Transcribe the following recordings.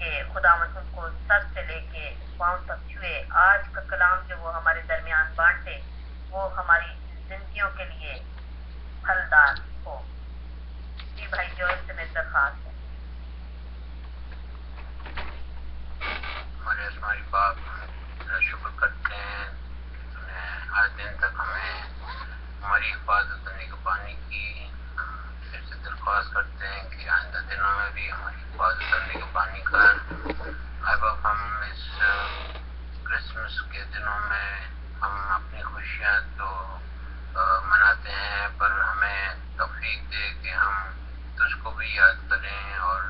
کہ خداوند ان کو سر سے لے کے پاؤں تک چھوئے. آج کا کلام جو وہ ہمارے درمیان بانٹے وہ ہماری زندگیوں کے لیے پھلدار ہو. جی بھائی جوئل سے میری درخواست ہے. ہمارے اسماعیل باپ تیرا شکر کرتے ہیں تو نے آج دن تک ہمیں ہماری حفاظت و نگہبانی کی. پھر سے درخواست کرتے ہیں کہ آئندہ دنوں میں بھی ہماری حفاظت اور نگہبانی کر. اے باپ ہم اس کرسمس کے دنوں میں ہم اپنی خوشیاں تو مناتے ہیں پر ہمیں توفیق دے کہ ہم تجھ کو بھی یاد کریں اور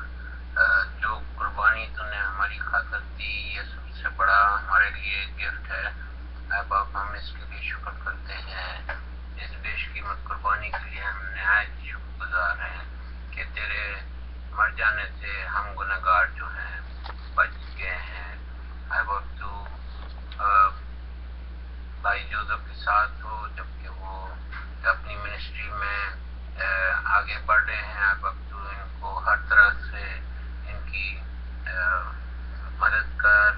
جو قربانی تو نے ہماری خاطر دی یہ سب سے بڑا ہمارے لیے گفٹ ہے. اے باپ ہم اس کے لیے شکر کرتے ہیں. اس بیش قیمت قربانی کے لیے ہم نہایت شکر گزار ہیں کہ تیرے مر جانے سے ہم گنہگار جو ہیں بچ گئے ہیں. اے باپ تو بھائی جوزف کے ساتھ ہو جبکہ وہ اپنی منسٹری میں آگے بڑھ رہے ہیں. اب تو ان کو ہر طرح سے ان کی مدد کر,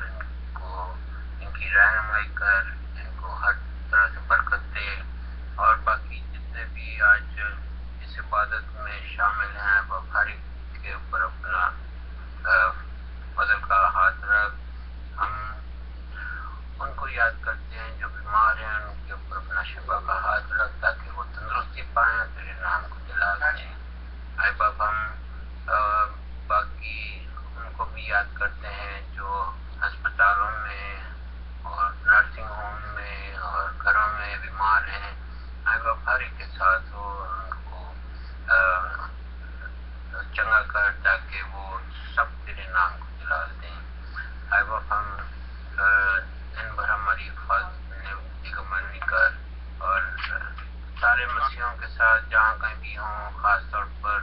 ان کی رہنمائی کر, ان کو ہر طرح سے برکت دے. اور باقی جتنے بھی آج اس عبادت میں شامل ہیں وہ ہر ایک کے اوپر اپنا فضل کا ہاتھ رکھ. ہم ان کو یاد کرتے ہیں جو بیمار ہیں, ان کے اوپر اپنا شفا کا ہاتھ رکھ تاکہ وہ تندرستی پائیں, تیرے نام کو جلال دیں. اے باپ ہم باقی ان کو بھی یاد کرتے ہیں جو ہسپتالوں میں اور نرسنگ ہوم میں اور گھروں میں بیمار ہیں. اے باپ ہر ایک کے ساتھ ہو, ان کو چنگا کر تاکہ وہ سب تیرے نام کو جلال دیں. اے باپ ہم دن بھر ہماری حفاظت نگہبانی کر اور سارے مسیحوں کے ساتھ جہاں کہیں بھی ہوں, خاص طور پر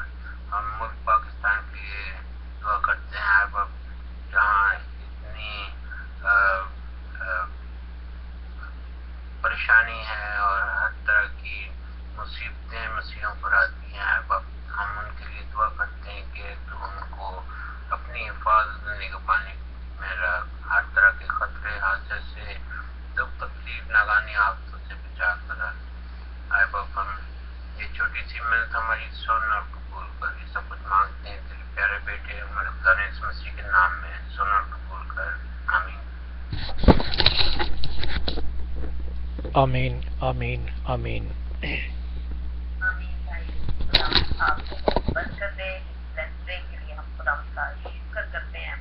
ہم ملک پاکستان کے لیے دعا کرتے ہیں. اے باپ جہاں اتنی پریشانی ہے اور ہر طرح کی مصیبتیں مسیحوں پر آتی ہیں, اے باپ ہم ان کے لیے دعا کرتے ہیں کہ تو ان کو اپنی حفاظت نگہبانی میں رکھ. ہر طرح کے خطرے حادثے سے, دکھ تکلیف ناگہانی آفتوں سے بچا کر رکھ. اے باپ ہم یہ چھوٹی سی محنت ہماری سن اور قبول کر. یہ سب کچھ مانگتے ہیں تیرے پیارے بیٹے ہمارے خدا یسوع مسیح کے نام میں, سن اور قبول کر. آمین. آمین آمین آمین. آمین بھائی. خداوند آپ کو بہت برکت دے. اس فیصلے کے لیے ہم خداوند کا شکر کرتے ہیں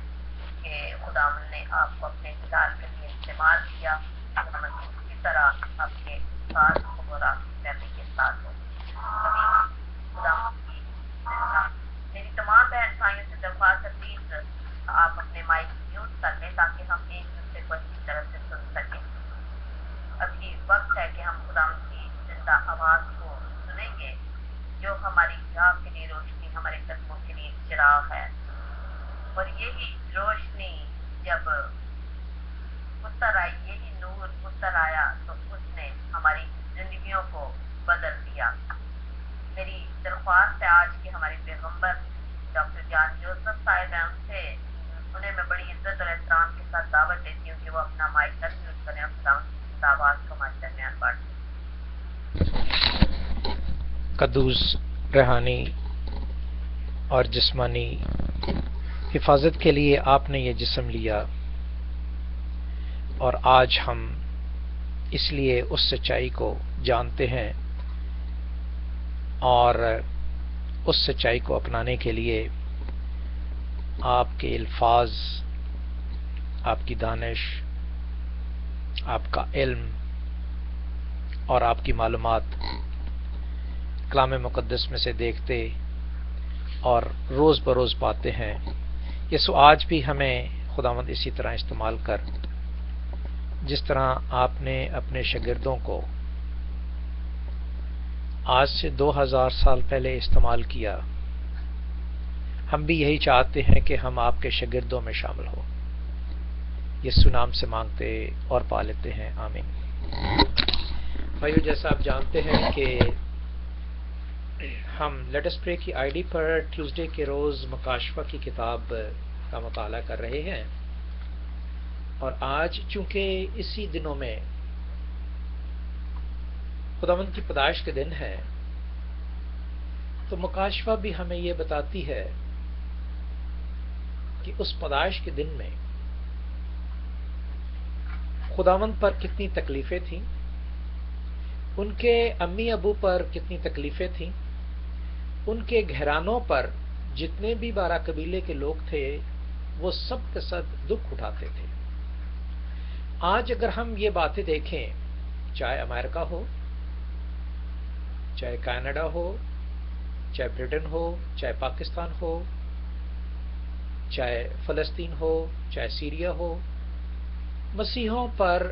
کہ خداوند نے آپ کو اپنے جلال کے لیے استعمال کیا. خداوند اسی طرح آپ کے ساتھ ہو اور آپ کی فیملی کے ساتھ ہو. ابھی خداوند کی میری تمام بہن بھائیوں سے درخواست ہے, پلیز آپ اپنے مائک میوٹ کر لیں تاکہ ہم ایک دوسرے کو اچھی طرح سے سن سکیں. ابھی وقت ہے کہ ہم خداوند کی زندہ آواز کو سنیں گے جو ہماری راہ کے لیے روشنی, ہمارے قدموں کے لیے چراغ ہے. اور یہی روشنی جب اتر آئی, یہی نور اتر آیا تو اس نے ہماری زندگیوں کو بدل دیا. میری درخواست ہے آج کے ہمارے پیغمبر ڈاکٹر جان جوزف صاحب ہیں, انہیں میں بڑی عزت اور احترام کے ساتھ دعوت دیتی ہوں کہ وہ اپنا مائک میوٹ کریں اور خداوند کی آواز کو ہمارے درمیان بانٹیں. قدوس روحانی اور جسمانی حفاظت کے لیے آپ نے یہ جسم لیا, اور آج ہم اس لیے اس سچائی کو جانتے ہیں اور اس سچائی کو اپنانے کے لیے آپ کے الفاظ, آپ کی دانش, آپ کا علم اور آپ کی معلومات کلام مقدس میں سے دیکھتے اور روز بروز پاتے ہیں. یسوع آج بھی ہمیں خداوند اسی طرح استعمال کر, جس طرح آپ نے اپنے شاگردوں کو آج سے 2000 سال پہلے استعمال کیا. ہم بھی یہی چاہتے ہیں کہ ہم آپ کے شاگردوں میں شامل ہوں. یسوع نام سے مانگتے اور پا لیتے ہیں, آمین. بھائیو, جیسا آپ جانتے ہیں کہ ہم لیٹ اس پرے کی آئی ڈی پر ٹیوزڈے کے روز مکاشفہ کی کتاب کا مطالعہ کر رہے ہیں، اور آج چونکہ اسی دنوں میں خداوند کی پیدائش کے دن ہے، تو مکاشفہ بھی ہمیں یہ بتاتی ہے کہ اس پیدائش کے دن میں خداوند پر کتنی تکلیفیں تھیں، ان کے امی ابو پر کتنی تکلیفیں تھیں، ان کے گھرانوں پر جتنے بھی 12 قبیلے کے لوگ تھے وہ سب کے سب دکھ اٹھاتے تھے۔ آج اگر ہم یہ باتیں دیکھیں، چاہے امریکہ ہو، چاہے کینیڈا ہو، چاہے برٹن ہو، چاہے پاکستان ہو، چاہے فلسطین ہو، چاہے سیریا ہو، مسیحوں پر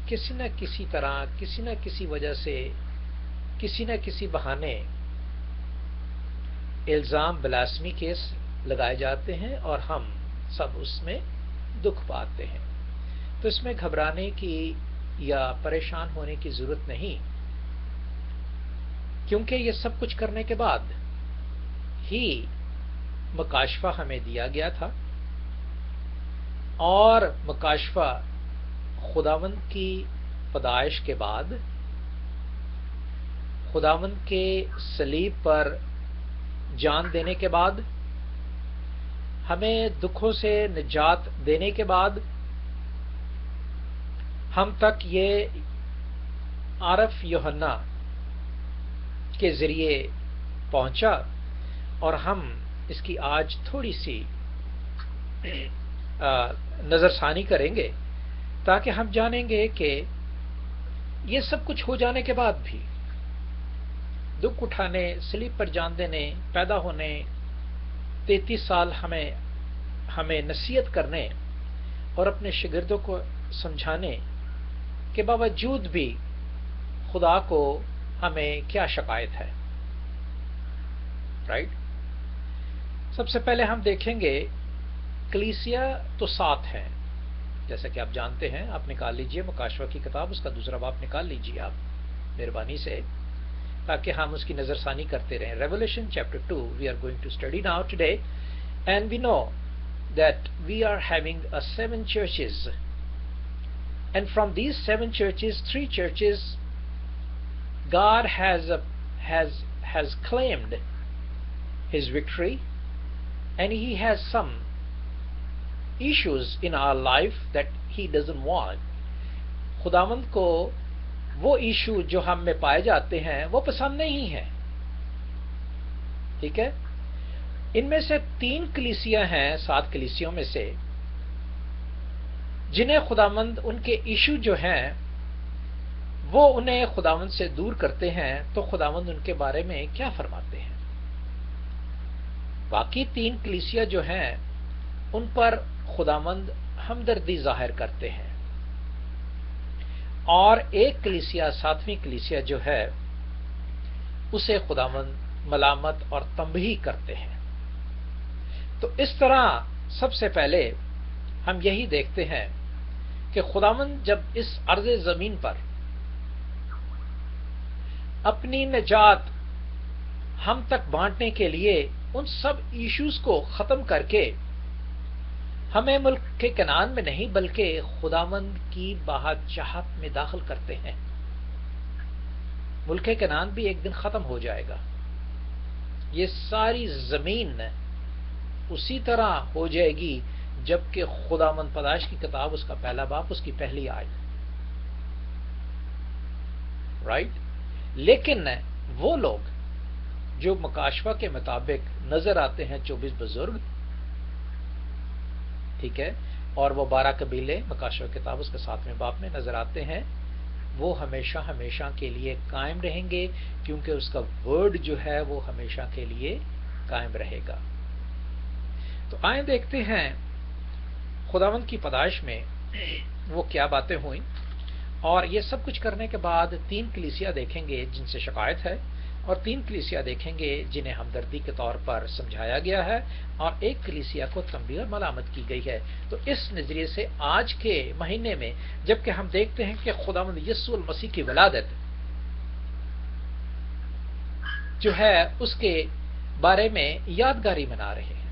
کسی نہ کسی طرح، کسی نہ کسی وجہ سے، کسی نہ کسی بہانے الزام بلاسمی کیس لگائے جاتے ہیں، اور ہم سب اس میں دکھ پاتے ہیں۔ تو اس میں گھبرانے کی یا پریشان ہونے کی ضرورت نہیں، کیونکہ یہ سب کچھ کرنے کے بعد ہی مکاشفہ ہمیں دیا گیا تھا، اور مکاشفہ خداوند کی پیدائش کے بعد، خداوند کے صلیب پر جان دینے کے بعد، ہمیں دکھوں سے نجات دینے کے بعد، ہم تک یہ عارف یوحنا کے ذریعے پہنچا، اور ہم اس کی آج تھوڑی سی نظر ثانی کریں گے، تاکہ ہم جانیں گے کہ یہ سب کچھ ہو جانے کے بعد بھی دکھ اٹھانے، صلیب پر جان دینے، پیدا ہونے، 33 سال ہمیں نصیحت کرنے اور اپنے شاگردوں کو سمجھانے کے باوجود بھی خدا کو ہمیں کیا شکایت ہے، رائٹ؟ سب سے پہلے ہم دیکھیں گے کلیسیا تو 7 ہے، جیسا کہ آپ جانتے ہیں۔ آپ نکال لیجئے مکاشفہ کی کتاب، اس کا دوسرا باب نکال لیجئے آپ مہربانی سے، تاکہ ہم اس کی نظر ثانی کرتے رہیں۔ Revelation chapter 2 we are going to study now today, and we know that we are having 7 churches, and from these 7 churches, 3 churches God has claimed his victory, and he has some issues in our life that he doesn't want. خداوند کو وہ issue جو ہم میں پائے جاتے ہیں وہ پسند نہیں ہیں، ٹھیک ہے؟ ان میں سے 3 کلیسیاں ہیں 7 کلیسیوں میں سے، جنہیں خداوند ان کے ایشو جو ہیں وہ انہیں خداوند سے دور کرتے ہیں۔ تو خداوند ان کے بارے میں کیا فرماتے ہیں؟ باقی 3 کلیسیاں جو ہیں ان پر خداوند ہمدردی ظاہر کرتے ہیں، اور ایک کلیسیا 7ویں کلیسیا جو ہے اسے خداوند ملامت اور تنبیہ کرتے ہیں۔ تو اس طرح سب سے پہلے ہم یہی دیکھتے ہیں کہ خداوند جب اس ارض زمین پر اپنی نجات ہم تک بانٹنے کے لیے ان سب ایشوز کو ختم کر کے ہمیں ملک کے کنعان میں نہیں بلکہ خداوند کی بادشاہت میں داخل کرتے ہیں۔ ملک کنعان بھی ایک دن ختم ہو جائے گا، یہ ساری زمین اسی طرح ہو جائے گی جبکہ خداوند پیدائش کی کتاب اس کا پہلا باب اس کی پہلی آیت، رائٹ؟ لیکن وہ لوگ جو مکاشفہ کے مطابق نظر آتے ہیں 24 بزرگ، ٹھیک ہے، اور وہ 12 قبیلے مکاشفہ کتاب اس کے 7ویں باب میں نظر آتے ہیں، وہ ہمیشہ ہمیشہ کے لیے قائم رہیں گے، کیونکہ اس کا ورڈ جو ہے وہ ہمیشہ کے لیے قائم رہے گا۔ تو آئیں دیکھتے ہیں خداوند کی پیدائش میں وہ کیا باتیں ہوئیں، اور یہ سب کچھ کرنے کے بعد 3 کلیسیا دیکھیں گے جن سے شکایت ہے، اور 3 کلیسیا دیکھیں گے جنہیں ہمدردی کے طور پر سمجھایا گیا ہے، اور ایک کلیسیا کو تنبیہ اور ملامت کی گئی ہے۔ تو اس نظریے سے آج کے مہینے میں جبکہ ہم دیکھتے ہیں کہ خداوند یسوع المسیح کی ولادت جو ہے اس کے بارے میں یادگاری منا رہے ہیں،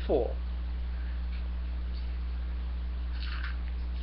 4।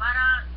12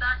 10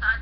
7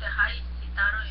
2.5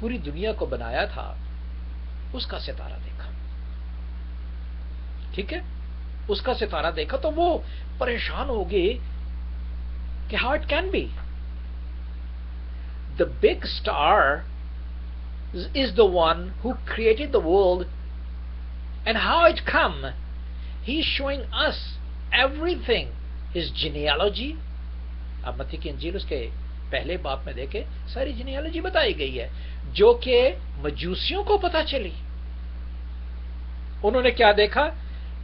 پوری دنیا کو بنایا تھا اس کا ستارہ دیکھا. ٹھیک ہے، اس کا ستارہ دیکھا تو وہ پریشان ہو گئے کہ how it can be. The big star is the one who created the world, and how it come? He is showing us everything. His genealogy. اب متی کی انجیل اس کے پہلے باب میں دیکھیں ساری جینیالوجی بتائی گئی ہے جو کہ مجوسیوں کو پتا چلی. انہوں نے کیا دیکھا؟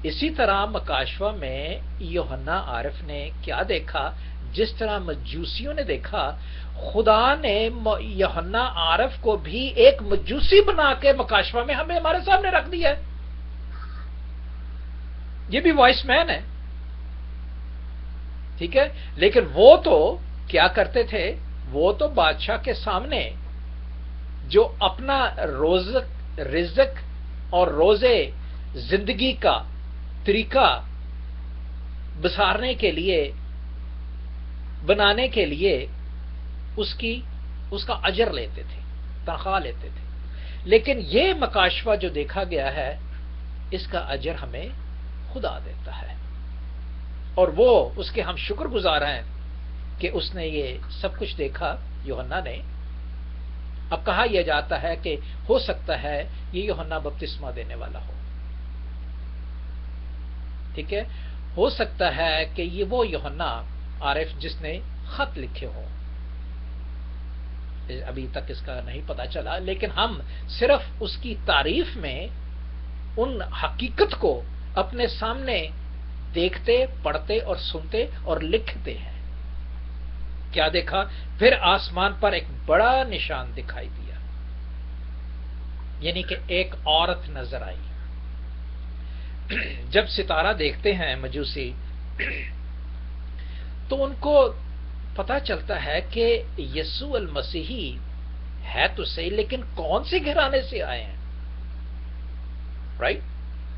اسی طرح مکاشفہ میں یوحنا عارف نے کیا دیکھا؟ جس طرح مجوسیوں نے دیکھا. خدا نے یوحنا عارف کو بھی ایک مجوسی بنا کے مکاشفہ میں ہمیں ہمارے سامنے رکھ دیا ہے. یہ بھی وائس مین ہے. ٹھیک ہے، لیکن وہ تو کیا کرتے تھے؟ وہ تو بادشاہ کے سامنے جو اپنا رزق اور روزے زندگی کا طریقہ بسارنے کے لیے بنانے کے لیے اس کا اجر لیتے تھے، تنخواہ لیتے تھے. لیکن یہ مکاشفہ جو دیکھا گیا ہے اس کا اجر ہمیں خدا دیتا ہے، اور وہ اس کے ہم شکر گزار ہیں کہ اس نے یہ سب کچھ دیکھا یوحنا نے. اب کہا یہ جاتا ہے کہ ہو سکتا ہے یہ یوحنا بپتسمہ دینے والا ہو. ٹھیک ہے، ہو سکتا ہے کہ یہ وہ یوحنا عارف جس نے خط لکھے ہوں. ابھی تک اس کا نہیں پتا چلا، لیکن ہم صرف اس کی تعریف میں ان حقیقت کو اپنے سامنے دیکھتے، پڑھتے اور سنتے اور لکھتے ہیں. کیا دیکھا؟ پھر آسمان پر ایک بڑا نشان دکھائی دیا، یعنی کہ ایک عورت نظر آئی. جب ستارہ دیکھتے ہیں مجوسی تو ان کو پتا چلتا ہے کہ یسوع المسیحی ہے تو صحیح، لیکن کون سے گھرانے سے آئے ہیں؟ رائٹ،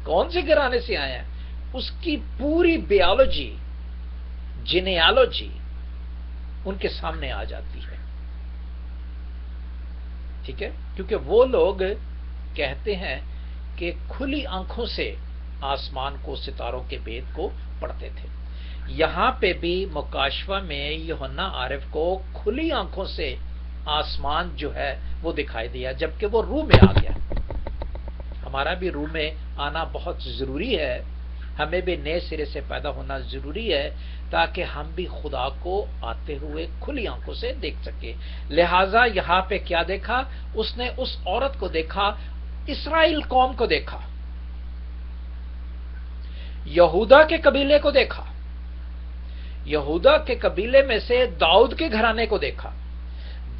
کون سے گھرانے سے آئے ہیں؟ اس کی پوری بیالوجی، جینیالوجی ان کے سامنے آ جاتی ہے. ٹھیک ہے، کیونکہ وہ لوگ کہتے ہیں کہ کھلی آنکھوں سے آسمان کو، ستاروں کے بید کو پڑھتے تھے. یہاں پہ بھی مکاشفہ میں یوحنا عارف کو کھلی آنکھوں سے آسمان جو ہے وہ دکھائی دیا، جبکہ وہ روح میں آ گیا. ہمارا بھی روح میں آنا بہت ضروری ہے، ہمیں بھی نئے سرے سے پیدا ہونا ضروری ہے تاکہ ہم بھی خدا کو آتے ہوئے کھلی آنکھوں سے دیکھ سکیں. لہذا یہاں پہ کیا دیکھا؟ اس نے اس عورت کو دیکھا، اسرائیل قوم کو دیکھا، یہودا کے قبیلے کو دیکھا، یہودا کے قبیلے میں سے داؤد کے گھرانے کو دیکھا،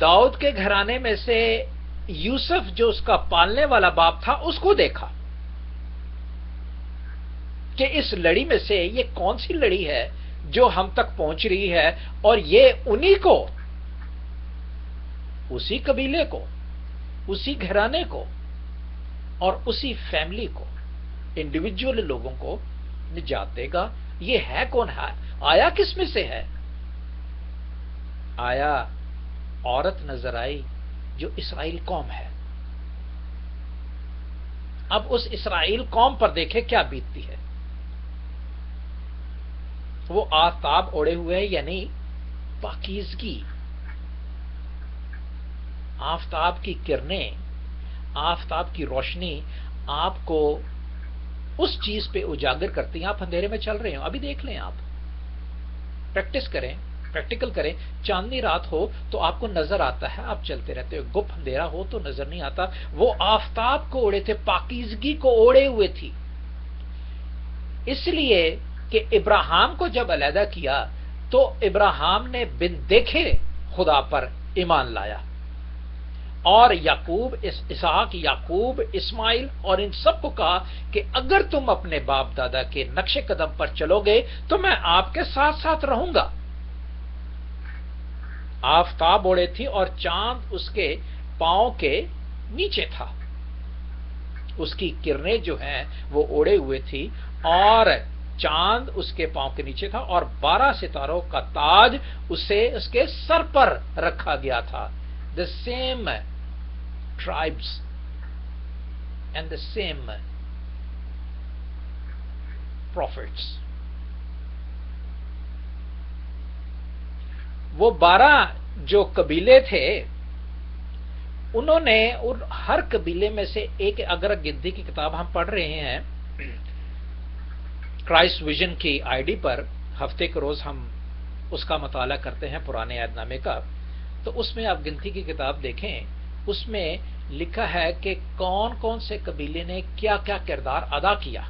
داؤد کے گھرانے میں سے یوسف جو اس کا پالنے والا باپ تھا اس کو دیکھا کہ اس لڑی میں سے یہ کون سی لڑی ہے جو ہم تک پہنچ رہی ہے، اور یہ انہی کو، اسی قبیلے کو، اسی گھرانے کو اور اسی فیملی کو، انڈیویجول لوگوں کو نجات دے گا. یہ ہے کون ہے؟ آیا کس میں سے ہے؟ آیا عورت نظر آئی جو اسرائیل قوم ہے. اب اس اسرائیل قوم پر دیکھے کیا بیتتی ہے. وہ آفتاب اوڑے ہوئے، یعنی پاکیزگی، آفتاب کی کرنیں، آفتاب کی روشنی آپ کو اس چیز پہ اجاگر کرتی ہیں. آپ اندھیرے میں چل رہے ہیں، ابھی دیکھ لیں، آپ پریکٹس کریں، پریکٹیکل کریں. چاندنی رات ہو تو آپ کو نظر آتا ہے، آپ چلتے رہتے ہو. گپ اندھیرا ہو تو نظر نہیں آتا. وہ آفتاب کو اوڑے تھے، پاکیزگی کو اوڑے ہوئے تھی. اس لیے کہ ابراہیم کو جب علیحدہ کیا تو ابراہیم نے بن دیکھے خدا پر ایمان لایا، اور یعقوب، اسحاق، یعقوب، اسماعیل اور ان سب کو کہا کہ اگر تم اپنے باپ دادا کے نقش قدم پر چلو گے تو میں آپ کے ساتھ ساتھ رہوں گا. آفتاب اوڑے تھی اور چاند اس کے پاؤں کے نیچے تھا. اس کی کرنیں جو ہیں وہ اوڑے ہوئے تھی اور چاند اس کے پاؤں کے نیچے تھا، اور 12 ستاروں کا تاج اس کے سر پر رکھا گیا تھا. The same tribes and the same prophets. وہ 12 جو قبیلے تھے انہوں نے ہر قبیلے میں سے ایک، اگر گنتی کی کتاب ہم پڑھ رہے ہیں کرائسٹ ویژن کی آئی ڈی پر، ہفتے کے روز ہم اس کا مطالعہ کرتے ہیں پرانے عہد نامے کا، تو اس میں آپ گنتی کی کتاب دیکھیں، اس میں لکھا ہے کہ کون کون سے قبیلے نے کیا کیا کردار ادا کیا،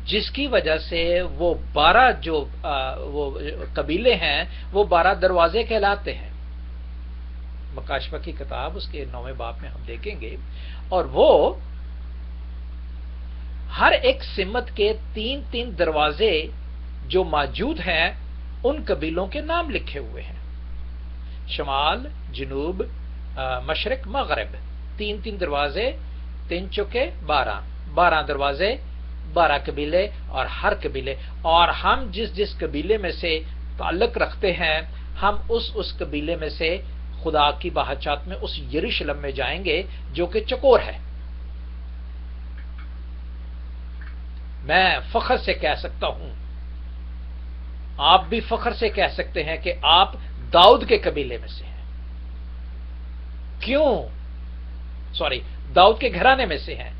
جس کی وجہ سے وہ 12 جو وہ قبیلے ہیں وہ 12 دروازے کہلاتے ہیں۔ مکاشفہ کی کتاب اس کے 9ویں باب میں ہم دیکھیں گے، اور وہ ہر ایک سمت کے 3 دروازے جو موجود ہیں ان قبیلوں کے نام لکھے ہوئے ہیں، شمال، جنوب، مشرق، مغرب، 3 دروازے، 3 چوکے 12 دروازے، 12 قبیلے، اور ہر قبیلے، اور ہم جس قبیلے میں سے تعلق رکھتے ہیں ہم اس قبیلے میں سے خدا کی بادشاہت میں اس یروشلم میں جائیں گے جو کہ چکور ہے۔ میں فخر سے کہہ سکتا ہوں، آپ بھی فخر سے کہہ سکتے ہیں کہ آپ داؤد کے قبیلے میں سے ہیں۔ کیوں؟ داؤد کے گھرانے میں سے ہیں،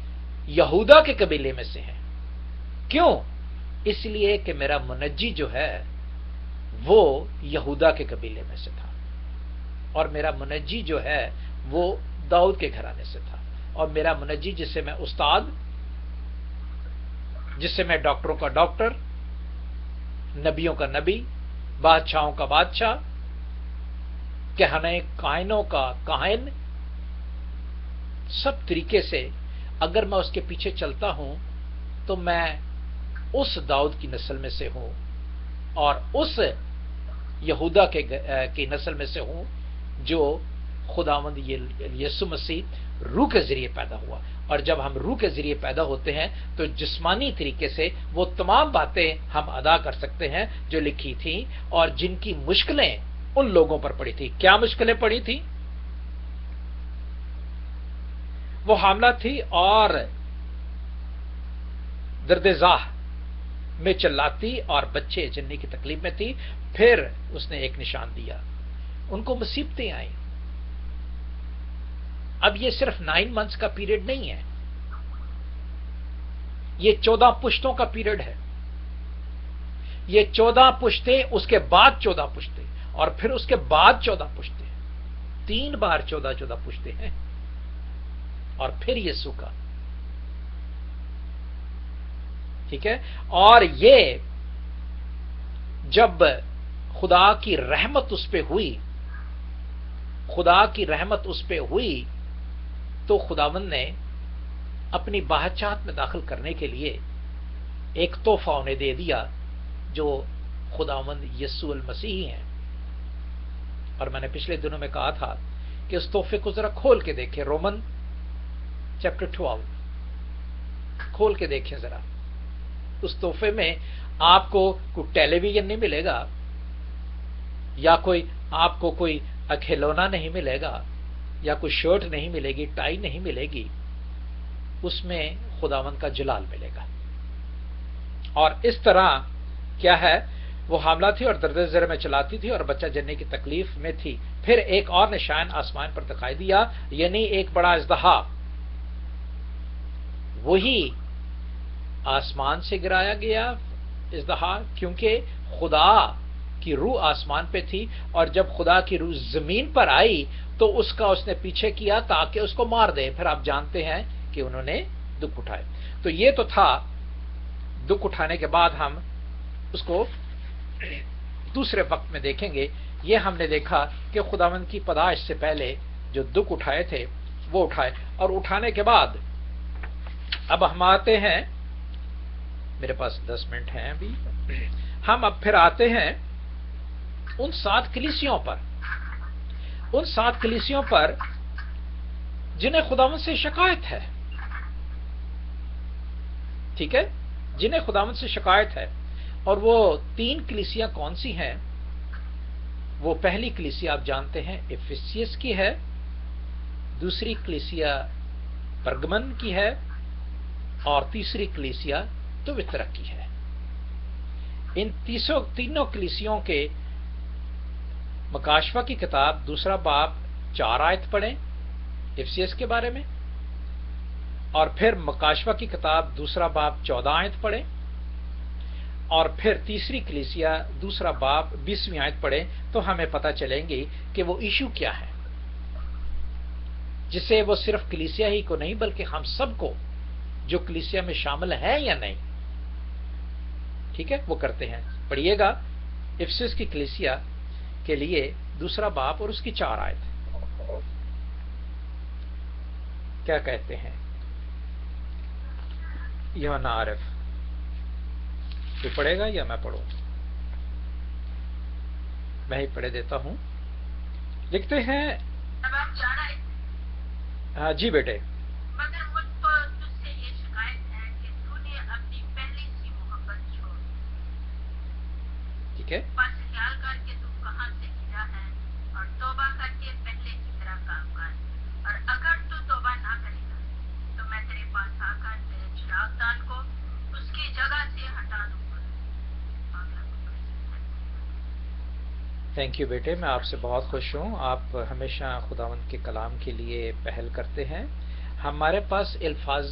یہودا کے قبیلے میں سے ہیں۔ کیوں؟ اس لیے کہ میرا منجی جو ہے وہ یہودا کے قبیلے میں سے تھا، اور میرا منجی جو ہے وہ داؤد کے گھرانے سے تھا، اور میرا منجی جس سے میں استاد، جس سے میں ڈاکٹروں کا ڈاکٹر، نبیوں کا نبی، بادشاہوں کا بادشاہ، کاہنوں کا کاہن، سب طریقے سے اگر میں اس کے پیچھے چلتا ہوں تو میں اس داؤد کی نسل میں سے ہوں اور اس یہودا کی نسل میں سے ہوں جو خداوند یسوع مسیح روح کے ذریعے پیدا ہوا۔ اور جب ہم روح کے ذریعے پیدا ہوتے ہیں تو جسمانی طریقے سے وہ تمام باتیں ہم ادا کر سکتے ہیں جو لکھی تھیں اور جن کی مشکلیں ان لوگوں پر پڑی تھی۔ کیا مشکلیں پڑی تھی؟ وہ حاملہ تھی اور درد زاہ میں چلاتی اور بچے جننے کی تکلیف میں تھی۔ پھر اس نے ایک نشان دیا، ان کو مصیبتیں آئیں۔ اب یہ صرف 9 منتھس کا پیریڈ نہیں ہے، یہ 14 پشتوں کا پیریڈ ہے۔ یہ 14 پشتیں، اس کے بعد 14 پشتیں، اور پھر اس کے بعد 14 پشتیں، 3 بار 14 پشتیں ہیں، اور پھر یسوع کا، ٹھیک ہے۔ اور یہ جب خدا کی رحمت اس پہ ہوئی، خدا کی رحمت اس پہ ہوئی تو خداوند نے اپنی بادشاہت میں داخل کرنے کے لیے ایک تحفہ انہیں دے دیا جو خداوند یسوع المسیح ہیں۔ اور میں نے پچھلے دنوں میں کہا تھا کہ اس تحفے کو ذرا کھول کے دیکھیں، رومن چیپٹر 12 کھول کے دیکھیں ذرا۔ اس تحفے میں آپ کو کوئی ٹیلی ویژن نہیں ملے گا، یا آپ کو کوئی کھلونا نہیں ملے گا، یا کوئی شرٹ نہیں ملے گی، ٹائی نہیں ملے گی، اس میں خداوند کا جلال ملے گا۔ اور اس طرح کیا ہے، وہ حاملہ تھی اور درد ذر میں چلاتی تھی اور بچہ جننے کی تکلیف میں تھی۔ پھر ایک اور نشان آسمان پر دکھائی دیا، یعنی ایک بڑا اژدہا، وہی آسمان سے گرایا گیا اژدہا، کیونکہ خدا کی روح آسمان پہ تھی، اور جب خدا کی روح زمین پر آئی تو اس نے پیچھے کیا تاکہ اس کو مار دے۔ پھر آپ جانتے ہیں کہ انہوں نے دکھ اٹھائے۔ تو یہ تو تھا، دکھ اٹھانے کے بعد ہم اس کو دوسرے وقت میں دیکھیں گے۔ یہ ہم نے دیکھا کہ خداوند کی پیدائش سے پہلے جو دکھ اٹھائے تھے وہ اٹھائے، اور اٹھانے کے بعد اب ہم آتے ہیں، میرے پاس 10 منٹ ہیں ابھی، ہم اب پھر آتے ہیں ان 7 کلیسیوں پر، ان 7 کلیسیوں پر جنہیں خداوند سے شکایت ہے، ٹھیک ہے، جنہیں خداوند سے شکایت ہے۔ اور وہ 3 کلیسیاں کون سی ہیں؟ وہ پہلی کلیسیا آپ جانتے ہیں افسیس کی ہے، دوسری کلیسیا پرگمن کی ہے اور تیسری کلیسیا تویترا کی ہے. ان تینوں کلیسیوں کے مکاشفہ کی کتاب دوسرا باب 4 آیت پڑھیں افسیس کے بارے میں، اور پھر مکاشفہ کی کتاب دوسرا باب 14 آیت پڑھیں، اور پھر تیسری کلیسیا دوسرا باب 20ویں آیت پڑھیں، تو ہمیں پتہ چلیں گی کہ وہ ایشو کیا ہے، جسے وہ صرف کلیسیا ہی کو نہیں بلکہ ہم سب کو جو کلیسیا میں شامل ہے یا نہیں. ٹھیک ہے، وہ کرتے ہیں. پڑھیے گا افسس کی کلیسیا کے لیے دوسرا باب اور اس کی 4 آیت کیا کہتے ہیں. یوحنا عارف تو پڑھے گا یا میں پڑھوں؟ میں ہی پڑھے دیتا ہوں. لکھتے ہیں، ہاں جی بیٹے. مگر مجھ کو تجھ سے یہ شکایت ہے کہ تو نے اپنی پہلی سی محبت چھوڑ دی. ٹھیک ہے، بس خیال کر کے تو کہاں سے گرا ہے اور توبہ کر کے پہلے کی طرح کام کر. اور اگر تو توبہ نہ کرے گا تو میں تیرے پاس آ کر تیرے چراغ دان کو اس کی جگہ سے ہٹا دوں گا. تھینک یو بیٹے. میں آپ سے بہت خوش ہوں. آپ ہمیشہ خداوند کے کلام کے لیے پہل کرتے ہیں. ہمارے پاس الفاظ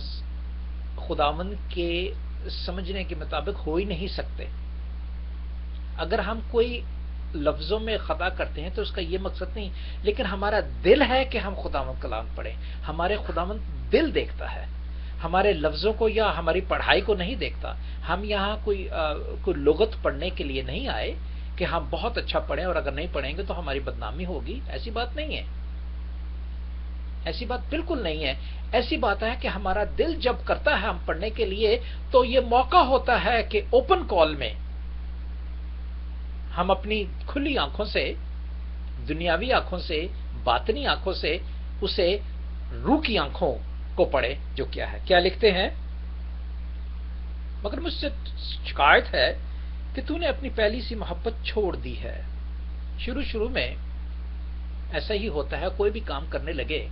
خداوند کے سمجھنے کے مطابق ہو ہی نہیں سکتے. اگر ہم کوئی لفظوں میں خطا کرتے ہیں تو اس کا یہ مقصد نہیں، لیکن ہمارا دل ہے کہ ہم خداوند کلام پڑھیں. ہمارے خداوند دل دیکھتا ہے، ہمارے لفظوں کو یا ہماری پڑھائی کو نہیں دیکھتا. ہم یہاں کوئی لغت پڑھنے کے لیے نہیں آئے کہ ہم بہت اچھا پڑھیں اور اگر نہیں پڑھیں گے تو ہماری بدنامی ہوگی. ایسی بات نہیں ہے، ایسی بات بالکل نہیں ہے. ایسی بات ہے کہ ہمارا دل جب کرتا ہے ہم پڑھنے کے لیے تو یہ موقع ہوتا ہے کہ اوپن کال میں ہم اپنی کھلی آنکھوں سے، دنیاوی آنکھوں سے، باطنی آنکھوں سے اسے روح کی آنکھوں کو پڑھے جو کیا ہے. کیا لکھتے ہیں؟ مگر مجھ سے شکایت ہے کہ تو نے اپنی پہلی سی محبت چھوڑ دی ہے. شروع میں ایسا ہی ہوتا ہے، کوئی بھی کام کرنے لگے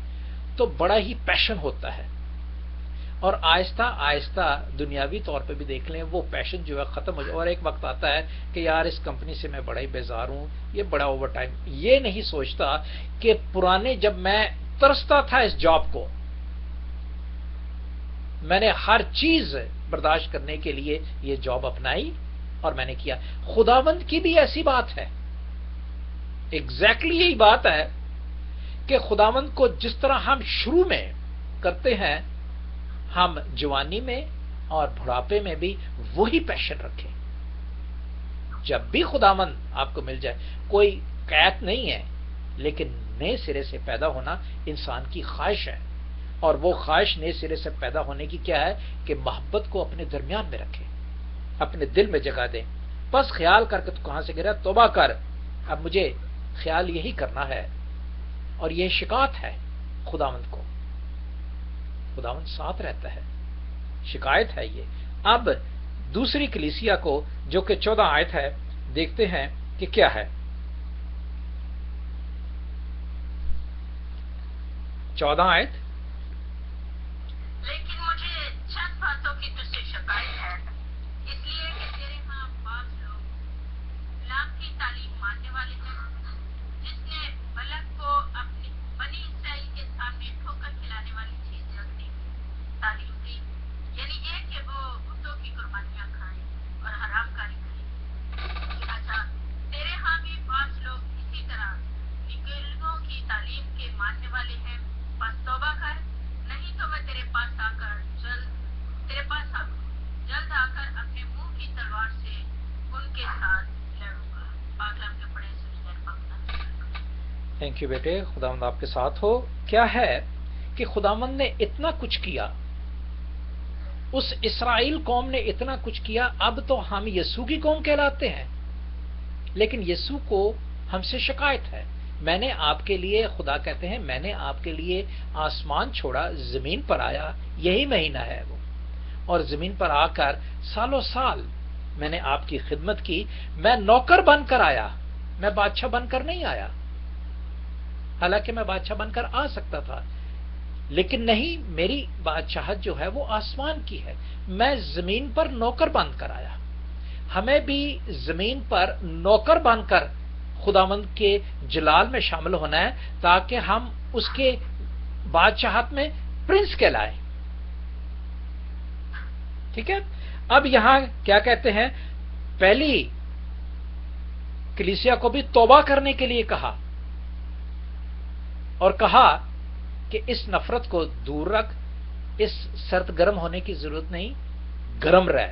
تو بڑا ہی پیشن ہوتا ہے، اور آہستہ آہستہ دنیاوی طور پہ بھی دیکھ لیں وہ پیشن جو ہے ختم ہو جائے، اور ایک وقت آتا ہے کہ یار اس کمپنی سے میں بڑا ہی بیزار ہوں، یہ بڑا اوور ٹائم. یہ نہیں سوچتا کہ پرانے جب میں ترستا تھا اس جاب کو، میں نے ہر چیز برداشت کرنے کے لیے یہ جاب اپنائی اور میں نے کیا. خداوند کی بھی ایسی بات ہے، ایگزیکٹلی یہی بات ہے کہ خداوند کو جس طرح ہم شروع میں کرتے ہیں ہم جوانی میں اور بڑھاپے میں بھی وہی پیشن رکھیں. جب بھی خداوند آپ کو مل جائے، کوئی قید نہیں ہے، لیکن نئے سرے سے پیدا ہونا انسان کی خواہش ہے، اور وہ خواہش نئے سرے سے پیدا ہونے کی کیا ہے کہ محبت کو اپنے درمیان میں رکھیں، اپنے دل میں جگہ دیں. بس خیال کر کے تو کہاں سے گرا، توبہ کر. اب مجھے خیال یہی کرنا ہے، اور یہ شکایت ہے خداوند کو. خداوند ساتھ رہتا ہے، شکایت ہے یہ. اب دوسری کلیسیا کو جو کہ 14 آیت ہے دیکھتے ہیں کہ کیا ہے. 14 آیت، لیکن مجھے چند باتوں کی تجھ سے شکایت ہے، اس لیے کہ تیرے ہاں بعض لوگ اسلام کی تعلیم ماننے والے ہیں، جس نے ملک کو اپنی بنی اسرائیل کے سامنے ٹھوکر کھلانے والی چیز رکھنے کی تعلیم دی، یعنی یہ کہ وہ بتوں کی قربانیاں کھائیں اور حرام کاری کریں. اچھا، تیرے ہاں بھی بعض لوگ اسی طرح نکلوں کی تعلیم کے ماننے والے ہیں. بس توبہ کر، نہیں تو میں تیرے پاس آ کر جلد آ کر اپنے منہ کی تلوار سے ان کے ساتھ لڑوں گا. پاکلام کے پڑھے سجدہ پاکلام. تھینک یو بیٹے. خداوند آپ کے ساتھ ہو. کیا ہے کہ خداوند نے اتنا کچھ کیا، اس اسرائیل قوم نے اتنا کچھ کیا. اب تو ہم یسوع کی قوم کہلاتے ہیں، لیکن یسوع کو ہم سے شکایت ہے. میں نے آپ کے لیے، خدا کہتے ہیں میں نے آپ کے لیے آسمان چھوڑا، زمین پر آیا، یہی مہینہ ہے وہ، اور زمین پر آ کر سالوں سال میں نے آپ کی خدمت کی. میں نوکر بن کر آیا، میں بادشاہ بن کر نہیں آیا، حالانکہ میں بادشاہ بن کر آ سکتا تھا، لیکن نہیں، میری بادشاہت جو ہے وہ آسمان کی ہے، میں زمین پر نوکر بن کر آیا۔ ہمیں بھی زمین پر نوکر بن کر خداوند کے جلال میں شامل ہونا ہے، تاکہ ہم اس کے بادشاہت میں پرنس کہلائیں۔ ٹھیک ہے، اب یہاں کیا کہتے ہیں، پہلی کلیسیا کو بھی توبہ کرنے کے لیے کہا، اور کہا کہ اس نفرت کو دور رکھ، اس سرد گرم ہونے کی ضرورت نہیں، گرم رہ،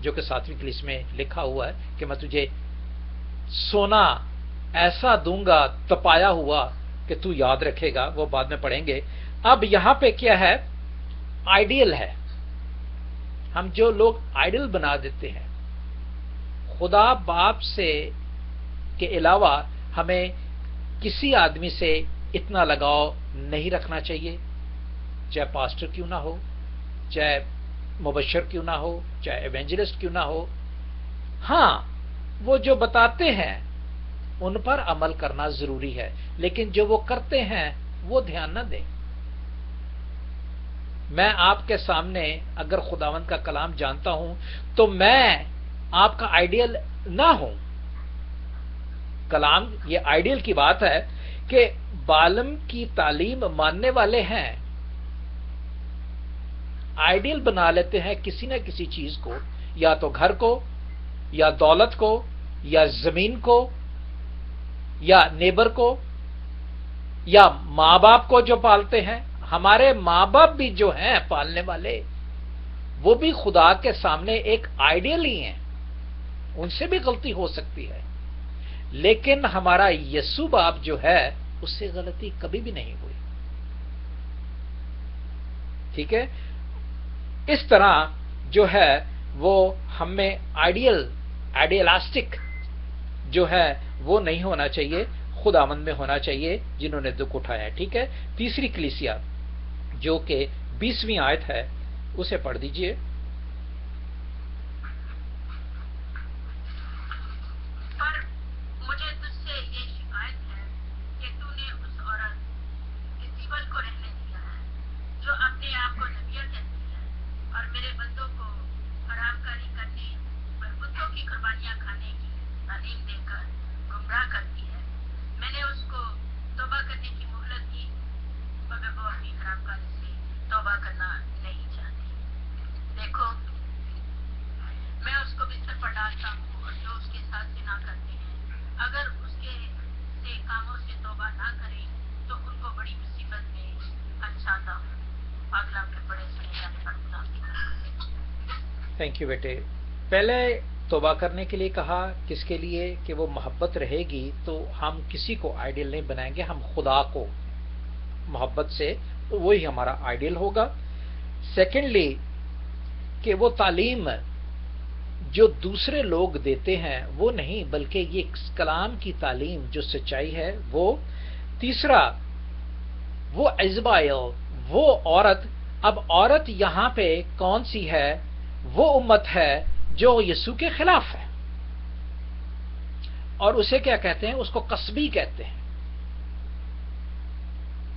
جو کہ 7ویں کلیسیا میں لکھا ہوا ہے کہ میں تجھے سونا ایسا دوں گا تپایا ہوا کہ تو یاد رکھے گا، وہ بعد میں پڑھیں گے۔ اب یہاں پہ کیا ہے، آئیڈیل ہے، ہم جو لوگ آئیڈل بنا دیتے ہیں، خدا باپ سے کے علاوہ ہمیں کسی آدمی سے اتنا لگاؤ نہیں رکھنا چاہیے، چاہے پاسٹر کیوں نہ ہو، چاہے مبشر کیوں نہ ہو، چاہے ایونجلسٹ کیوں نہ ہو۔ ہاں، وہ جو بتاتے ہیں ان پر عمل کرنا ضروری ہے، لیکن جو وہ کرتے ہیں وہ دھیان نہ دیں۔ میں آپ کے سامنے اگر خداوند کا کلام جانتا ہوں تو میں آپ کا آئیڈیل نہ ہوں۔ کلام یہ آئیڈیل کی بات ہے کہ بالم کی تعلیم ماننے والے ہیں، آئیڈیل بنا لیتے ہیں کسی نہ کسی چیز کو، یا تو گھر کو، یا دولت کو، یا زمین کو، یا نیبر کو، یا ماں باپ کو جو پالتے ہیں۔ ہمارے ماں باپ بھی جو ہیں پالنے والے، وہ بھی خدا کے سامنے ایک آئیڈیل ہی ہیں، ان سے بھی غلطی ہو سکتی ہے، لیکن ہمارا یسوع باپ جو ہے اس سے غلطی کبھی بھی نہیں ہوئی۔ ٹھیک ہے، اس طرح جو ہے وہ ہمیں آئیڈیلسٹک جو ہے وہ نہیں ہونا چاہیے، خداوند میں ہونا چاہیے جنہوں نے دکھ اٹھایا ہے۔ ٹھیک ہے، تیسری کلیسیا جو کہ 20ویں آیت ہے اسے پڑھ دیجئے۔ پر مجھے تجھ سے یہ شکایت ہے کہ تو نے اس عورت ایزیبل کو رہنے دیا ہے، جو اپنے آپ کو نبیہ کہتی ہے اور میرے بندوں کو حرام کاری کرنے اور بتوں کی قربانیاں کھانے کی تعلیم دے کر گمراہ کرتی ہے۔ میں نے اس کو توبہ کرنے کی مہلت دی، مگر وہ اپنی حرام کاری سے توبہ کرنا نہیں چاہتی۔ دیکھو، میں اس کو بستر پر ڈالتا ہوں، اور جو اس کے ساتھ زنا کرتے ہیں اگر اس کے سے کاموں سے توبہ نہ کریں تو ان کو بڑی مصیبت میں پہنچاتا ہوں۔ پاکلام کے بڑے سنے جانے پر خدا کی قسم۔ تھینک یو بیٹے۔ پہلے توبہ کرنے کے لیے کہا، کس کے لیے؟ کہ وہ محبت رہے گی تو ہم کسی کو آئیڈیل نہیں بنائیں گے، ہم خدا کو محبت سے، تو وہی ہمارا آئیڈیل ہوگا۔ سیکنڈلی کہ وہ تعلیم جو دوسرے لوگ دیتے ہیں وہ نہیں، بلکہ یہ کلام کی تعلیم جو سچائی ہے وہ۔ تیسرا، وہ ایزبائل، وہ عورت، اب عورت یہاں پہ کون سی ہے؟ وہ امت ہے جو یسوع کے خلاف ہے، اور اسے کیا کہتے ہیں؟ اس کو قصبی کہتے ہیں۔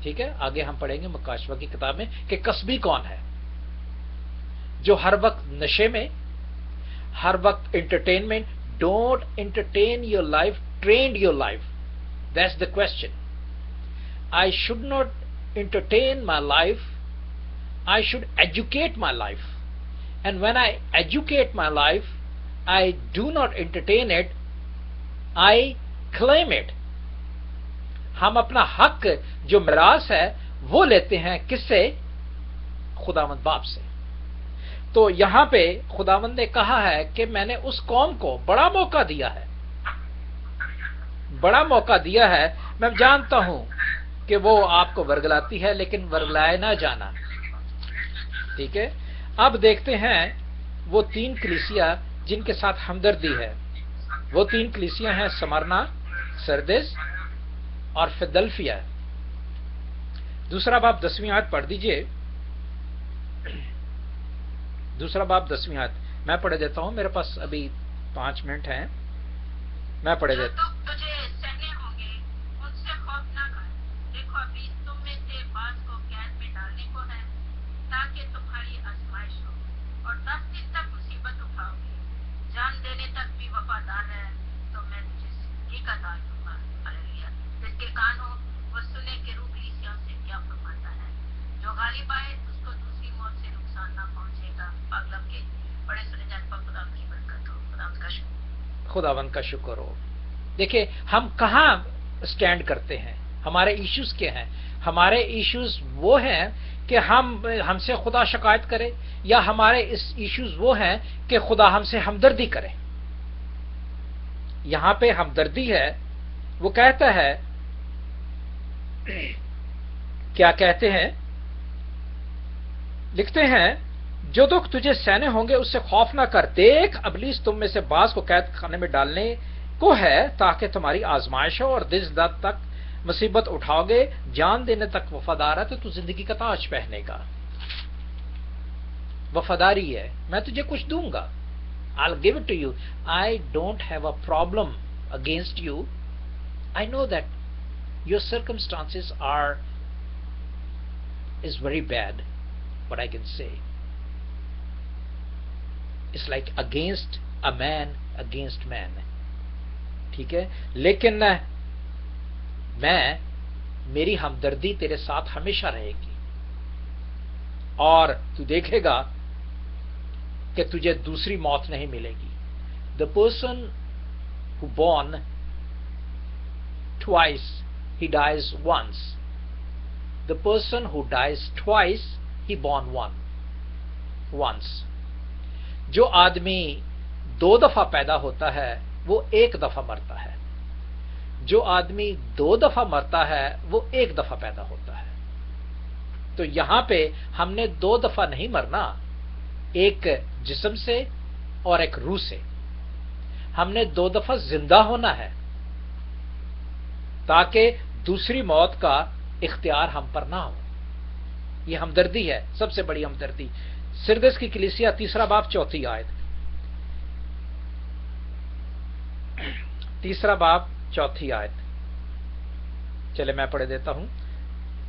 ٹھیک ہے، آگے ہم پڑھیں گے مکاشفہ کی کتاب میں کہ قصبی کون ہے؟ جو ہر وقت نشے میں، ہر وقت entertainment. Don't entertain your life, trend your life, that's the question. I should not entertain my life, I should educate my life. And when I educate my life, I do not entertain it, I claim it. ہم اپنا حق جو میراث ہے وہ لیتے ہیں کس سے؟ خداوند باپ سے۔ تو یہاں پہ خداوند نے کہا ہے کہ میں نے اس قوم کو بڑا موقع دیا ہے، بڑا موقع دیا ہے۔ میں جانتا ہوں کہ وہ آپ کو ورگلاتی ہے، لیکن ورگلائے نہ جانا۔ ٹھیک ہے، اب دیکھتے ہیں وہ 3 کلیسیا جن کے ساتھ ہمدردی ہے۔ وہ 3 کلیسیا ہیں، سمرنا، سردس اور فیلدلفیا۔ دوسرا باب 10ویں آیت پڑھ دیجئے۔ دوسرا باب 10ویں آیت میں پڑھ دیتا ہوں، میرے پاس ابھی 5 منٹ ہیں، میں پڑھ دیتا ہوں۔ تجھے سہنے ہوں گے ان سے خوف نہ کر، دیکھو ابھی تم میں سے بعض کو غالب آئے اس کو دوسری موت سے نقصان نہ پہنچے گا. پاکلام کے بڑے سنے جان پر خدا کی برکت ہو. خداوند کا شکر. خداوند کا شکر ہو. دیکھیں ہم کہاں سٹینڈ کرتے ہیں، ہمارے ایشوز کیا ہیں. ہمارے ایشوز وہ ہیں کہ ہم سے خدا شکایت کرے، یا ہمارے ایشوز وہ ہیں کہ خدا ہم سے ہمدردی کرے. یہاں پہ ہمدردی ہے. وہ کہتا ہے، کیا کہتے ہیں، لکھتے ہیں جو دکھ تجھے سہنے ہوں گے اس سے خوف نہ کر، دیکھ ابلیس تم میں سے بعض کو قید خانے میں ڈالنے کو ہے تاکہ تمہاری آزمائش ہو، اور جس دت تک مصیبت اٹھاؤ گے جان دینے تک وفادار ہے تو زندگی کا تاج پہنے گا. وفاداری ہے. میں تجھے کچھ دوں گا. I'll give it to you. I don't have a problem against you. I know that your circumstances is very bad, but I can say it's like against a man against man. ٹھیک ہے، لیکن میری ہمدردی تیرے ساتھ ہمیشہ رہے گی، اور تو دیکھے گا کہ تجھے دوسری موت نہیں ملے گی. The person who born twice, he dies once. The person who dies twice, he born once. جو آدمی 2 دفعہ پیدا ہوتا ہے وہ 1 دفعہ مرتا ہے. جو آدمی 2 دفعہ مرتا ہے وہ 1 دفعہ پیدا ہوتا ہے. تو یہاں پہ ہم نے 2 دفعہ نہیں مرنا، ایک جسم سے اور ایک روح سے. ہم نے 2 دفعہ زندہ ہونا ہے تاکہ دوسری موت کا اختیار ہم پر نہ ہو. یہ ہمدردی ہے، سب سے بڑی ہمدردی. سردس کی کلیسیا 3 باب 4 آیت. 3 باب 4 آیت. چلے میں پڑھ دیتا ہوں.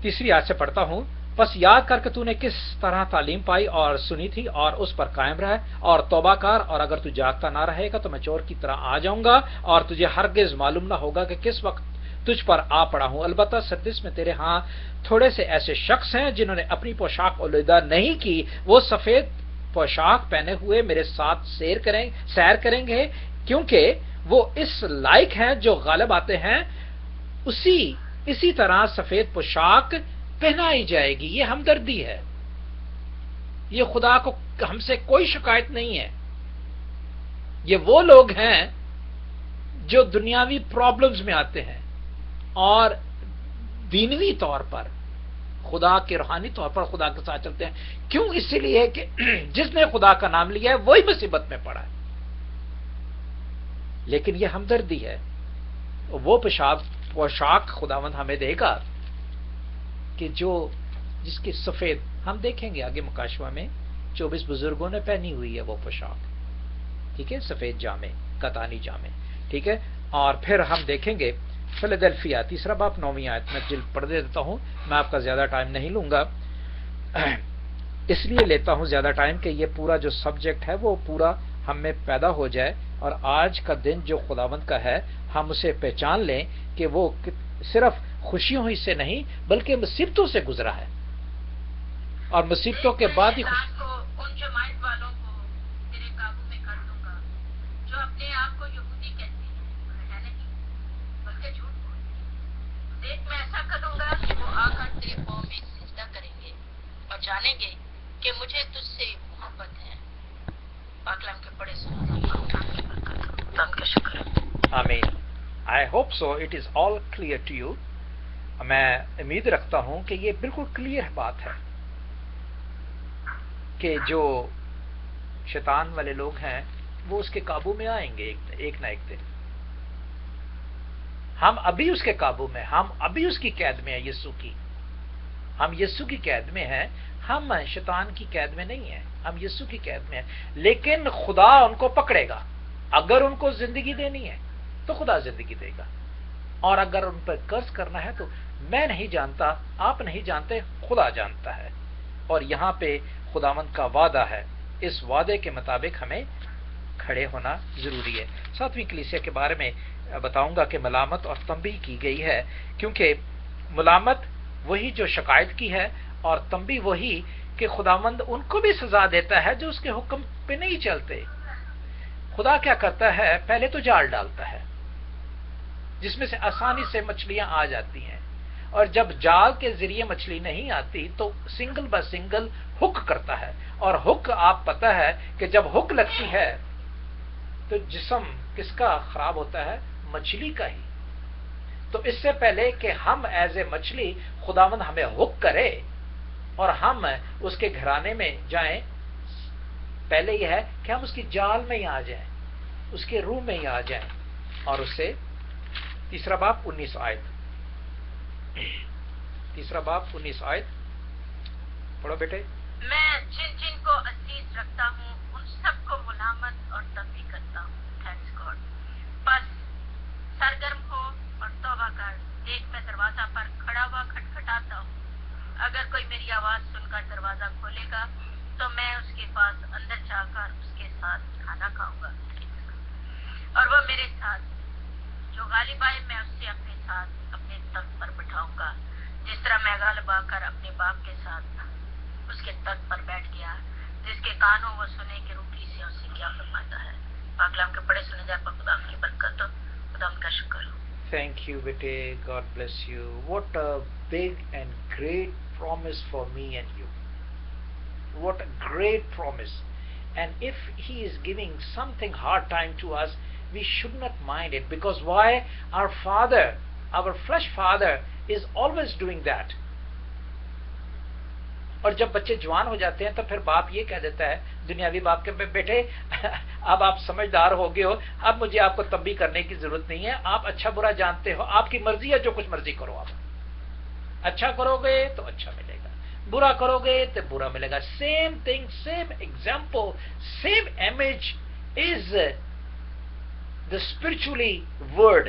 3 آیت سے پڑھتا ہوں. پس یاد کر کے تو نے کس طرح تعلیم پائی اور سنی تھی اور اس پر قائم رہے اور توبہ کر، اور اگر تو جاگتا نہ رہے گا تو میں چور کی طرح آ جاؤں گا اور تجھے ہرگز معلوم نہ ہوگا کہ کس وقت تجھ پر آ پڑا ہوں. البتہ سردس میں تیرے ہاں تھوڑے سے ایسے شخص ہیں جنہوں نے اپنی پوشاک آلودہ نہیں کی. وہ سفید پوشاک پہنے ہوئے میرے ساتھ سیر کریں گے، کیونکہ وہ اس لائق ہیں جو غالب آتے ہیں. اسی طرح سفید پوشاک پہنائی جائے گی. یہ ہمدردی ہے. یہ خدا کو ہم سے کوئی شکایت نہیں ہے. یہ وہ لوگ ہیں جو دنیاوی پرابلمز میں آتے ہیں اور دینوی طور پر خدا کے روحانی طور پر خدا کے ساتھ چلتے ہیں. کیوں؟ اسی لیے کہ جس نے خدا کا نام لیا ہے وہی مصیبت میں پڑا ہے. لیکن یہ ہمدردی ہے. وہ پوشاک خداوند ہمیں دے گا کہ جس کی سفید، ہم دیکھیں گے آگے مکاشفہ میں 24 بزرگوں نے پہنی ہوئی ہے وہ پوشاک. ٹھیک ہے، سفید جامے، کتانی جامے. ٹھیک ہے، اور پھر ہم دیکھیں گے فلادلفیا 3 باب 9 آیت. میں جلد پڑھ دیتا ہوں، میں آپ کا زیادہ ٹائم نہیں لوں گا. اس لیے لیتا ہوں زیادہ ٹائم کہ یہ پورا جو سبجیکٹ ہے وہ پورا ہم میں پیدا ہو جائے، اور آج کا دن جو خداوند کا ہے ہم اسے پہچان لیں کہ وہ صرف خوشیوں ہی سے نہیں بلکہ مصیبتوں سے گزرا ہے، اور مصیبتوں کے بعد ہی ان جماعت والوں کو تیرے قابو میں کر دوں گا جو اپنے آپ کو یہودی کہتے ہیں، ہے نہیں بلکہ جھوٹ بولتے ہیں. دیکھ میں ایسا کروں گا کہ وہ آ کر تیرے پاؤں میں سجدہ کریں گے اور جانیں گے کہ مجھے تجھ سے محبت ہے. پاکلام کے بڑے سنا کا شکر ہے. آمین. I hope so it is all clear to you. میں امید رکھتا ہوں کہ یہ بالکل کلیئر بات ہے کہ جو شیطان والے لوگ ہیں وہ اس کے قابو میں آئیں گے ایک نہ ایک دن. ہم ابھی اس کے قابو میں، ہم ابھی اس کی قید میں ہیں. ہم یسوع کی قید میں ہیں. ہم شیطان کی قید میں نہیں ہیں، ہم یسوع کی قید میں ہیں. لیکن خدا ان کو پکڑے گا. اگر ان کو زندگی دینی ہے تو خدا زندگی دے گا، اور اگر ان پر قرض کرنا ہے تو میں نہیں جانتا، آپ نہیں جانتے، خدا جانتا ہے. اور یہاں پہ خداوند کا وعدہ ہے. اس وعدے کے مطابق ہمیں کھڑے ہونا ضروری ہے. 7ویں کلیسیا کے بارے میں بتاؤں گا کہ ملامت اور تنبیہ کی گئی ہے، کیونکہ ملامت وہی جو شکایت کی ہے، اور تنبیہ وہی کہ خداوند ان کو بھی سزا دیتا ہے جو اس کے حکم پہ نہیں چلتے. خدا کیا کرتا ہے؟ پہلے تو جال ڈالتا ہے جس میں سے آسانی سے مچھلیاں آ جاتی ہیں، اور جب جال کے ذریعے مچھلی نہیں آتی تو سنگل با سنگل ہک کرتا ہے. اور ہک آپ پتا ہے کہ جب ہک لگتی ہے تو جسم کس کا خراب ہوتا ہے؟ مچھلی کا ہی. تو اس سے پہلے کہ ہم ایز اے مچھلی خداوند ہمیں ہک کرے اور ہم اس کے گھرانے میں جائیں، پہلے یہ ہے کہ ہم اس کی جال میں ہی آ جائیں، اس کے روح میں ہی آ جائیں. اور اس سے تیسرا باب 19 آیت، تیسرا باب 19 آیت پڑھو بیٹے. میں جن جن کو عزیز رکھتا ہوں ان سب کو ملامت اور تنبیہ کرتا ہوں. Thanks God. بس سرگرم ہو اور توبہ کر. دیکھ میں دروازہ پر کھڑا ہوا کھٹکھٹاتا ہوں. اگر کوئی میری آواز سن کر دروازہ کھولے گا تو میں اس کے پاس اندر جا کر اس کے ساتھ کھانا کھاؤں گا اور وہ میرے ساتھ. جو غالب آئے میں اس سے اپنے ساتھ اپنے تخت پر بٹھاؤں گا، جس طرح میں غالب آ کر اپنے باپ کے ساتھ اس کے تخت پر بیٹھ گیا. جس کے کان ہو وہ سنے کہ روٹی سے اس سے کیا فرماتا ہے. پاکلام کے پڑھے سنے جائے پر خدا کی برکت ہو. خدا ان کا شکر ہو. Thank you, Bete. God bless you. What a big and great promise for me and you. What a great promise. And if he is giving something hard time to us, we should not mind it. Because why? Our father, our flesh father is always doing that. اور جب بچے جوان ہو جاتے ہیں تو پھر باپ یہ کہہ دیتا ہے، دنیاوی باپ کے، بیٹے اب آپ سمجھدار ہو گئے ہو، اب مجھے آپ کو تنبیہ کرنے کی ضرورت نہیں ہے، آپ اچھا برا جانتے ہو، آپ کی مرضی ہے، جو کچھ مرضی کرو. آپ اچھا کرو گے تو اچھا ملے گا، برا کرو گے تو برا ملے گا. Same thing, same example, same image is the spiritually word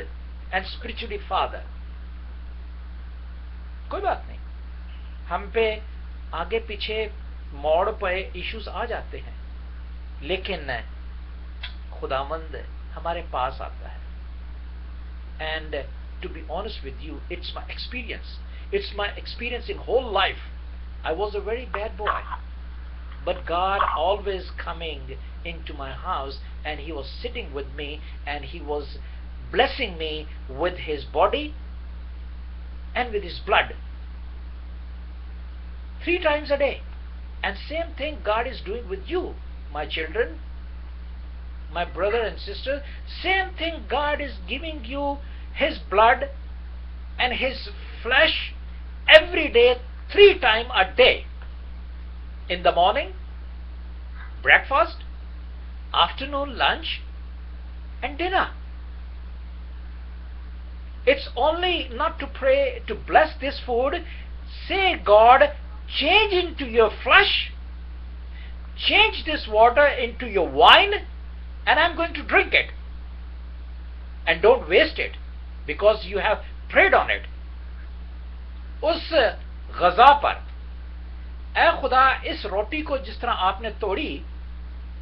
and spiritually father. کوئی بات نہیں، ہم پہ آگے پیچھے موڑ پہ ایشوز آ جاتے ہیں، لیکن خداوند ہمارے پاس آتا ہے. And to be honest with you, it's my experience, it's my experience in whole life. I was a very bad boy, but God always coming in to my house and he was sitting with me and he was blessing me with his body and with his blood 3 times a day. And same thing God is doing with you, my children, my brother and sister. Same thing, God is giving you his blood and his flesh every day, 3 times a day. In the morning, breakfast, afternoon, lunch, and dinner. It's only not to pray to bless this food. Say, God, change into your flesh, change this water into your wine, and I'm going to drink it. And don't waste it, because you have prayed on it. اس غذا پر، اے خدا اس روٹی کو جس طرح آپ نے توڑی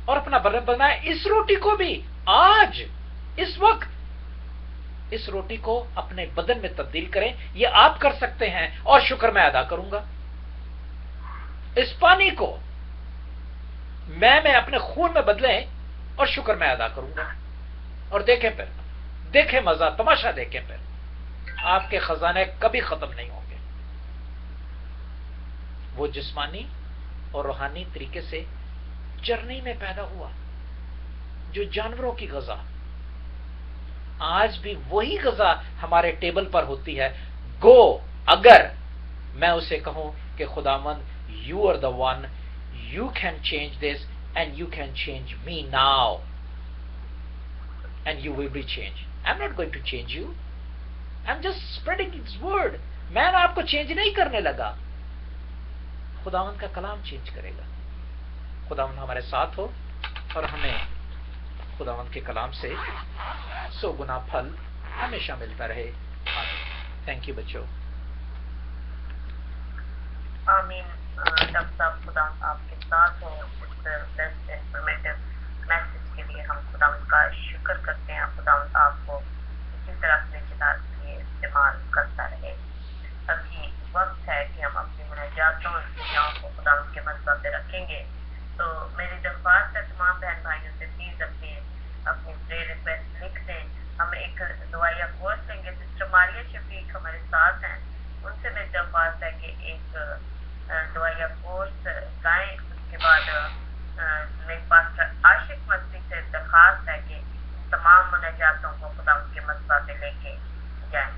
اور اپنا بدن بنایا، اس روٹی کو بھی آج اس وقت اس روٹی کو اپنے بدن میں تبدیل کریں. یہ آپ کر سکتے ہیں اور شکر میں ادا کروں گا. اس پانی کو میں اپنے خون میں بدلیں اور شکر میں ادا کروں گا. اور دیکھیں پھر، دیکھیں مزہ، تماشا دیکھیں پھر، آپ کے خزانے کبھی ختم نہیں ہوں گے. وہ جسمانی اور روحانی طریقے سے چرنی میں پیدا ہوا، جو جانوروں کی غذا، آج بھی وہی غذا ہمارے ٹیبل پر ہوتی ہے. گو، اگر میں اسے کہوں کہ خداوند you are the one, you can change this and you can change me now and you will be change. I am not going to change you, I am just spreading his word. میں آپ کو change نہیں کرنے لگا، خداوند کا کلام change کرے گا. خداوند ہمارے ساتھ ہو اور ہمیں خداوند کے کلام سے 100 گنا پھل ہمیشہ ملتا رہے. تھینک یو بچوں. آمین. ڈاکٹر صاحب، خدا آپ کے ساتھ ہو. اس بیسٹ انفارمیٹیو میسج کے لیے ہم خداوند کا شکر کرتے ہیں. خداوند آپ کو اسی طرح اپنے جلال کے لیے استعمال کرتا رہے. ابھی وقت ہے کہ ہم اپنی مناجاتوں ان کے مسئلہ پہ رکھیں گے. تو میری درخواست ہے تمام بہن بھائیوں سے، پلیز اپنی پریئر ریکویسٹ لکھ دیں. ہم ایک دعائیہ کورس لیں گے. سسٹر ماریہ شفیق ہمارے ساتھ ہیں، ان سے میری درخواست ہے کہ ایک دعائیہ کورس گائیں. اس کے بعد میرے پاسٹر عاشق مسیح سے درخواست ہے کہ تمام مناجاتوں کو خدا ان کے مسئلہ پہ لے کے جائیں.